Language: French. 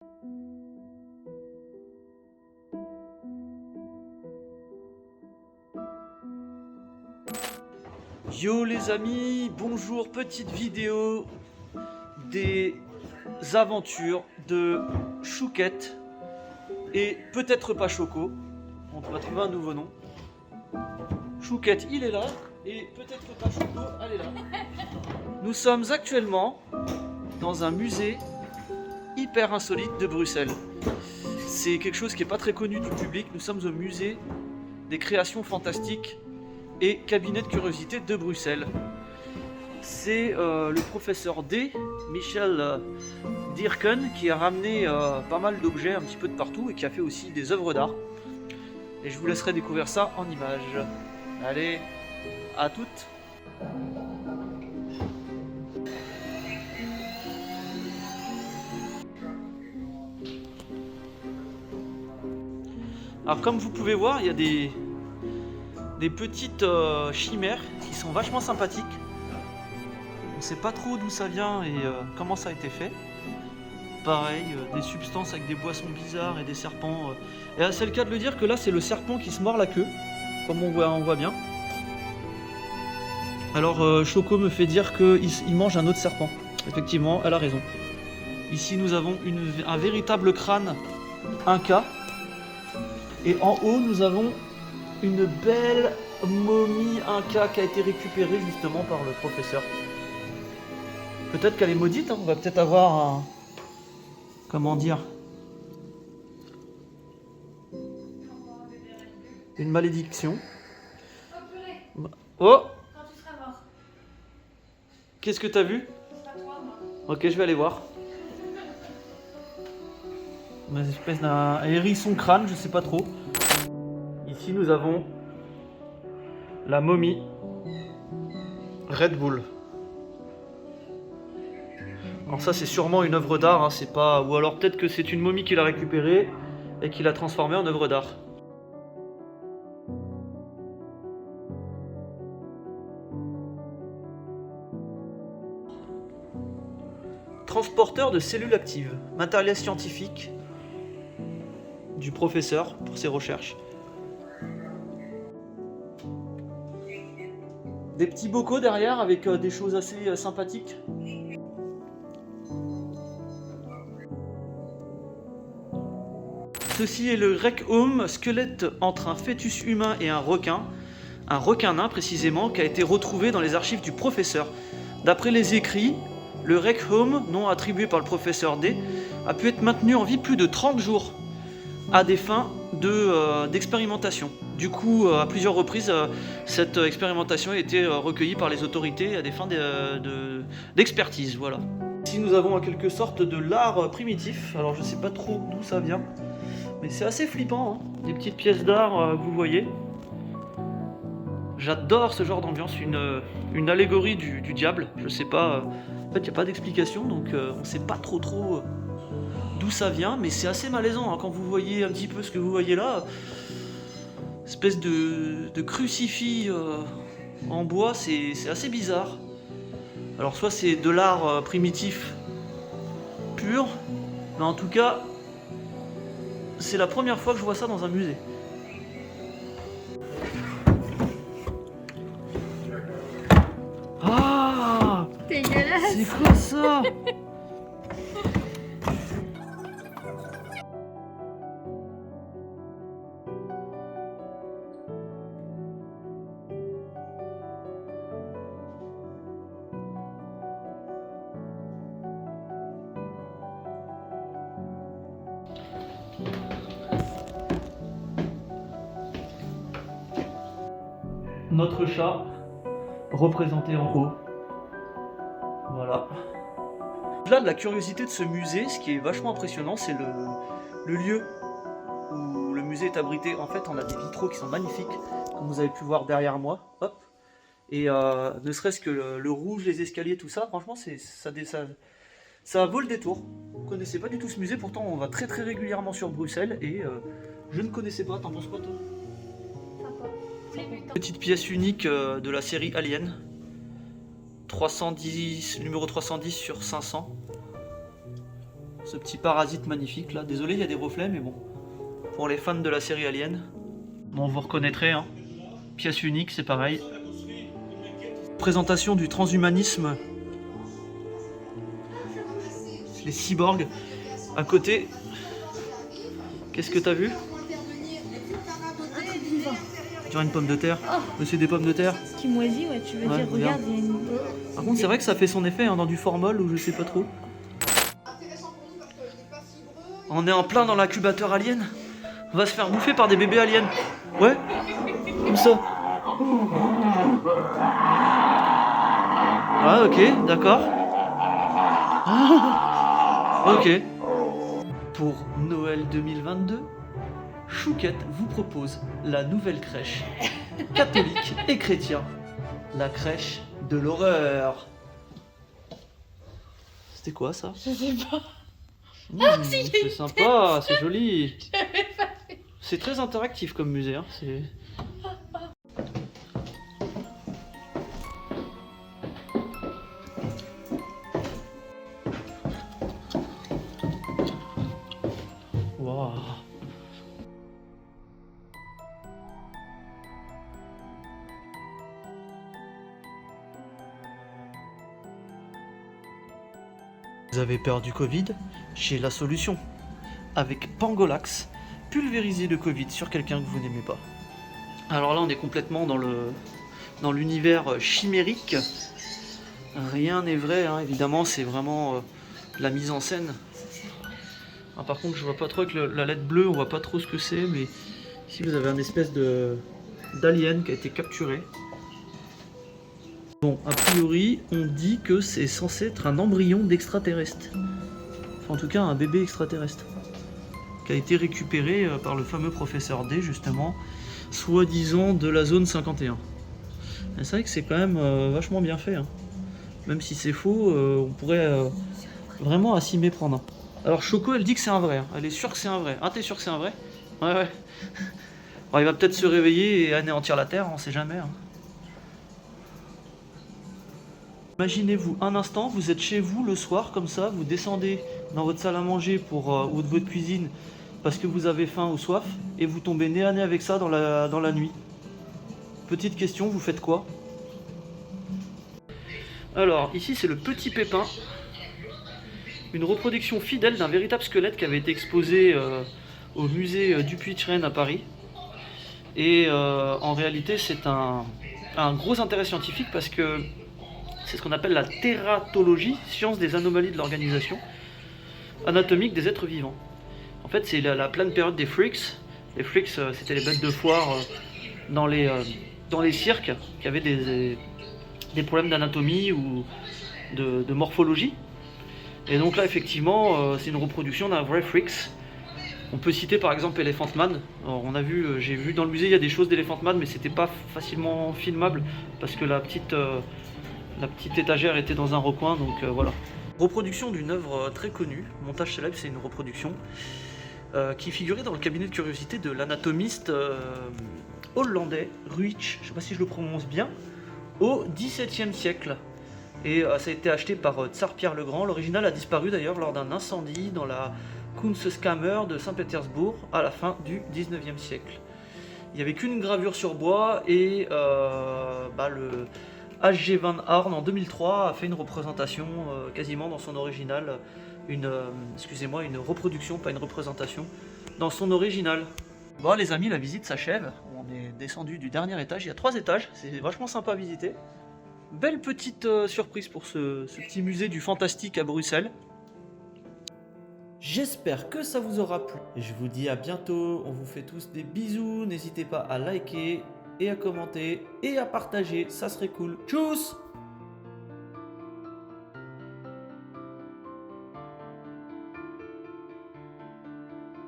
Yo les amis, bonjour, petite vidéo des aventures de Chouquette et peut-être pas Choco, on va trouver un nouveau nom. Chouquette il est là et peut-être pas Choco elle est là. Nous sommes actuellement dans un musée hyper insolite de Bruxelles. C'est quelque chose qui n'est pas très connu du public, nous sommes au musée des créations fantastiques et cabinet de curiosité de Bruxelles. C'est le professeur D, Michel Dierken, qui a ramené pas mal d'objets un petit peu de partout et qui a fait aussi des œuvres d'art. Et je vous laisserai découvrir ça en images. Allez, à toutes. Alors comme vous pouvez voir, il y a des petites chimères qui sont vachement sympathiques. On ne sait pas trop d'où ça vient et comment ça a été fait. Pareil, des substances avec des boissons bizarres et des serpents. Et c'est le cas de le dire que là c'est le serpent qui se mord la queue, comme on voit bien. Alors Choco me fait dire qu'il mange un autre serpent. Effectivement, elle a raison. Ici nous avons un véritable crâne Inca. Et en haut nous avons une belle momie Inca qui a été récupérée justement par le professeur. Peut-être qu'elle est maudite, hein. On va peut-être avoir un... Comment dire? Une malédiction. Oh! Quand tu seras mort. Qu'est-ce que t'as vu? Ce sera toi, moi. Ok, je vais aller voir. Une espèce d'un hérisson crâne, je sais pas trop. Ici nous avons la momie Red Bull. Alors ça c'est sûrement une œuvre d'art, hein, c'est pas... ou alors peut-être que c'est une momie qu'il a récupérée et qu'il a transformée en œuvre d'art. Transporteur de cellules actives, matériel scientifique du professeur pour ses recherches. Des petits bocaux derrière avec des choses assez sympathiques. Ceci est le Rec Home, squelette entre un fœtus humain et un requin nain précisément, qui a été retrouvé dans les archives du professeur. D'après les écrits, le Rec Home, nom attribué par le professeur D, a pu être maintenu en vie plus de 30 jours à des fins d'expérimentation. Du coup, à plusieurs reprises, cette expérimentation a été recueillie par les autorités à des fins d'expertise. Voilà. Ici, nous avons en quelque sorte de l'art primitif. Alors, je sais pas trop d'où ça vient, mais c'est assez flippant, hein. Des petites pièces d'art que vous voyez. J'adore ce genre d'ambiance, une allégorie du diable. Je sais pas, en fait, il n'y a pas d'explication, donc on sait pas trop d'où ça vient, mais c'est assez malaisant hein, quand vous voyez un petit peu ce que vous voyez là. Espèce de crucifix en bois, c'est assez bizarre. Alors soit c'est de l'art primitif pur, mais en tout cas, c'est la première fois que je vois ça dans un musée. Ah! Dégueulasse. C'est quoi ça? Notre chat représenté en haut. Voilà. Au-delà de la curiosité de ce musée, ce qui est vachement impressionnant, c'est le lieu où le musée est abrité. En fait, on a des vitraux qui sont magnifiques, comme vous avez pu voir derrière moi. Hop. Et ne serait-ce que le rouge, les escaliers, tout ça, franchement, ça vaut le détour. Vous ne connaissez pas du tout ce musée, pourtant on va très régulièrement sur Bruxelles et je ne connaissais pas. T'en penses quoi, toi? Petite pièce unique de la série Alien. 310, numéro 310 sur 500. ce petit parasite magnifique là. Désolé, il y a des reflets, mais bon. Pour les fans de la série Alien. Bon, vous reconnaîtrez, hein. Pièce unique, c'est pareil. Présentation du transhumanisme. Les cyborgs. À côté, qu'est-ce que t'as vu? Genre une pomme de terre. Mais c'est des pommes de terre. Qui moisit, ouais, tu veux Ouais, dire, regarde, il y a une... Par contre, c'est vrai que ça fait son effet hein, dans du formol ou je sais pas trop. On est en plein dans l'incubateur alien. On va se faire bouffer par des bébés aliens. Ouais, comme ça. Ah, ok, d'accord. Ah, ok. Pour Noël 2022, Chouquette vous propose la nouvelle crèche catholique et chrétien, la crèche de l'horreur. C'était quoi ça? Je sais pas. C'est sympa, c'est joli. C'est très interactif comme musée. Hein. C'est... Waouh. Vous avez peur du Covid? J'ai la solution. Avec Pangolax, pulvérisez le Covid sur quelqu'un que vous n'aimez pas. Alors là, on est complètement dans l'univers chimérique. Rien n'est vrai, hein, évidemment, c'est vraiment la mise en scène. Ah, par contre, je vois pas trop avec la lettre bleue, on voit pas trop ce que c'est, mais ici vous avez un espèce d'alien qui a été capturé. Bon, a priori, on dit que c'est censé être un embryon d'extraterrestre. Enfin, en tout cas, un bébé extraterrestre. Qui a été récupéré par le fameux professeur D, justement, soi-disant de la zone 51. Et c'est vrai que c'est quand même vachement bien fait. Hein. Même si c'est faux, on pourrait vraiment à s'y méprendre. Alors Choco, elle dit que c'est un vrai. Hein. Elle est sûre que c'est un vrai. Ah, t'es sûr que c'est un vrai? Ouais, ouais. Alors, il va peut-être se réveiller et anéantir la Terre, on sait jamais. Hein. Imaginez-vous un instant, vous êtes chez vous le soir, comme ça, vous descendez dans votre salle à manger ou de votre cuisine parce que vous avez faim ou soif, et vous tombez nez à nez avec ça dans la nuit. Petite question, vous faites quoi? Alors, ici c'est le petit pépin, une reproduction fidèle d'un véritable squelette qui avait été exposé au musée Dupuytren à Paris. Et en réalité c'est un gros intérêt scientifique parce que c'est ce qu'on appelle la tératologie, science des anomalies de l'organisation anatomique des êtres vivants. En fait, c'est la pleine période des freaks. Les freaks, c'était les bêtes de foire dans les cirques qui avaient des problèmes d'anatomie ou de morphologie. Et donc là, effectivement, c'est une reproduction d'un vrai freaks. On peut citer par exemple Elephant Man. Alors, j'ai vu dans le musée, il y a des choses d'Elephant Man, mais c'était pas facilement filmable parce que la petite étagère était dans un recoin, donc voilà. Reproduction d'une œuvre très connue, montage célèbre, c'est une reproduction qui figurait dans le cabinet de curiosité de l'anatomiste hollandais Ruijch, je sais pas si je le prononce bien, au XVIIe siècle. Et ça a été acheté par Tsar Pierre le Grand. L'original a disparu d'ailleurs lors d'un incendie dans la Kunstkammer de Saint-Pétersbourg à la fin du XIXe siècle. Il n'y avait qu'une gravure sur bois et le H.G. Van Arn en 2003 a fait une représentation quasiment dans son original, une reproduction, pas une représentation, dans son original. Bon les amis, la visite s'achève, on est descendu du dernier étage, il y a 3 étages, c'est vachement sympa à visiter. Belle petite surprise pour ce petit musée du fantastique à Bruxelles. J'espère que ça vous aura plu. Je vous dis à bientôt, on vous fait tous des bisous, n'hésitez pas à liker et à commenter et à partager, ça serait cool. Tchuss!